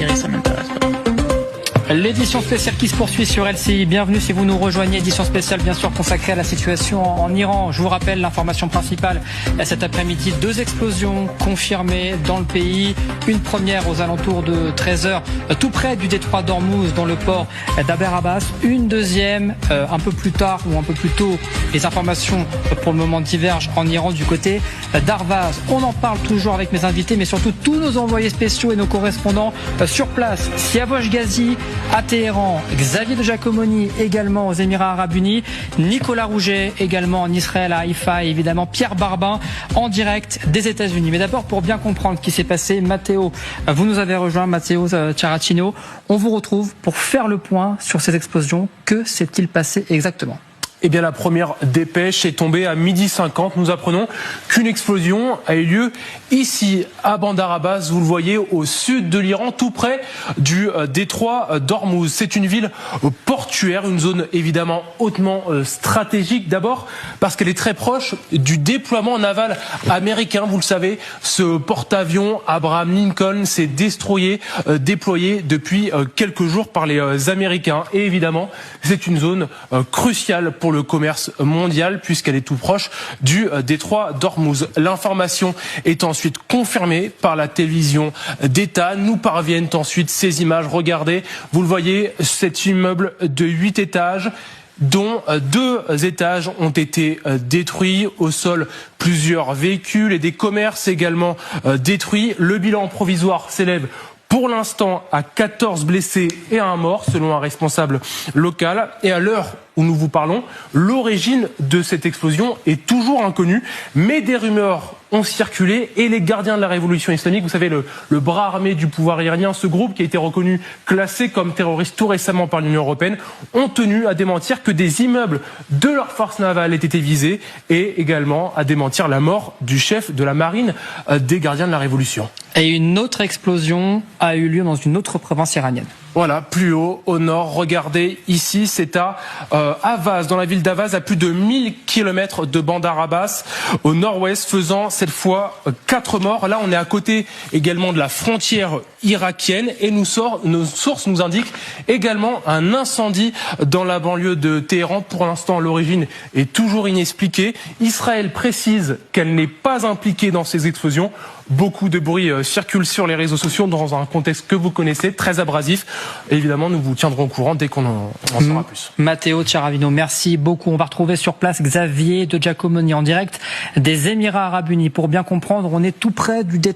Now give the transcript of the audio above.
Syrie, ça m'intéresse pas. L'édition spéciale qui se poursuit sur LCI. Bienvenue si vous nous rejoignez. Édition spéciale bien sûr consacrée à la situation en Iran. Je vous rappelle l'information principale cet après-midi. 2 explosions confirmées dans le pays. Une première aux alentours de 13h tout près du détroit d'Ormuz dans le port d'Aber Abbas. Une deuxième un peu plus tard ou un peu plus tôt. Les informations pour le moment divergent en Iran du côté d'Arvaz. On en parle toujours avec mes invités mais surtout tous nos envoyés spéciaux et nos correspondants sur place. Siavosh Ghazi à Téhéran, Xavier de Giacomoni également aux Émirats Arabes Unis, Nicolas Rouget également en Israël à Haïfa et évidemment Pierre Barbin en direct des États-Unis. Mais d'abord pour bien comprendre ce qui s'est passé, Matteo, vous nous avez rejoint, Matteo Characino. On vous retrouve pour faire le point sur ces explosions. Que s'est-il passé exactement ? Eh bien, la première dépêche est tombée à 12h50. Nous apprenons qu'une explosion a eu lieu ici, à Bandar Abbas. Vous le voyez, au sud de l'Iran, tout près du détroit d'Ormuz. C'est une ville portuaire, une zone évidemment hautement stratégique. D'abord, parce qu'elle est très proche du déploiement naval américain. Vous le savez, ce porte-avions Abraham Lincoln s'est déployé depuis quelques jours par les Américains. Et évidemment, c'est une zone cruciale pour le commerce mondial puisqu'elle est tout proche du détroit d'Ormuz. L'information est ensuite confirmée par la télévision d'État. Nous parviennent ensuite ces images. Regardez, vous le voyez, cet immeuble de 8 étages dont 2 étages ont été détruits. Au sol, plusieurs véhicules et des commerces également détruits. Le bilan provisoire s'élève pour l'instant à 14 blessés et 1 mort, selon un responsable local. Et à l'heure où nous vous parlons, l'origine de cette explosion est toujours inconnue, mais des rumeurs ont circulé et les gardiens de la révolution islamique, vous savez, le bras armé du pouvoir iranien, ce groupe qui a été reconnu, classé comme terroriste tout récemment par l'Union européenne, ont tenu à démentir que des immeubles de leur force navale aient été visés et également à démentir la mort du chef de la marine des gardiens de la révolution. Et une autre explosion a eu lieu dans une autre province iranienne. Voilà, plus haut, au nord, regardez, ici, c'est à Avaz, dans la ville d'Avaz, à plus de 1000 km de Bandar Abbas, au nord-ouest, faisant cette fois 4 morts. Là, on est à côté également de la frontière irakienne et nos sources nous indiquent également un incendie dans la banlieue de Téhéran. Pour l'instant, l'origine est toujours inexpliquée. Israël précise qu'elle n'est pas impliquée dans ces explosions. Beaucoup de bruit circule sur les réseaux sociaux dans un contexte que vous connaissez, très abrasif. Et évidemment, nous vous tiendrons au courant dès qu'on en saura plus. Matteo Ciaravino, merci beaucoup. On va retrouver sur place Xavier de Giacomoni en direct des Émirats Arabes Unis. Pour bien comprendre, on est tout près du détroit.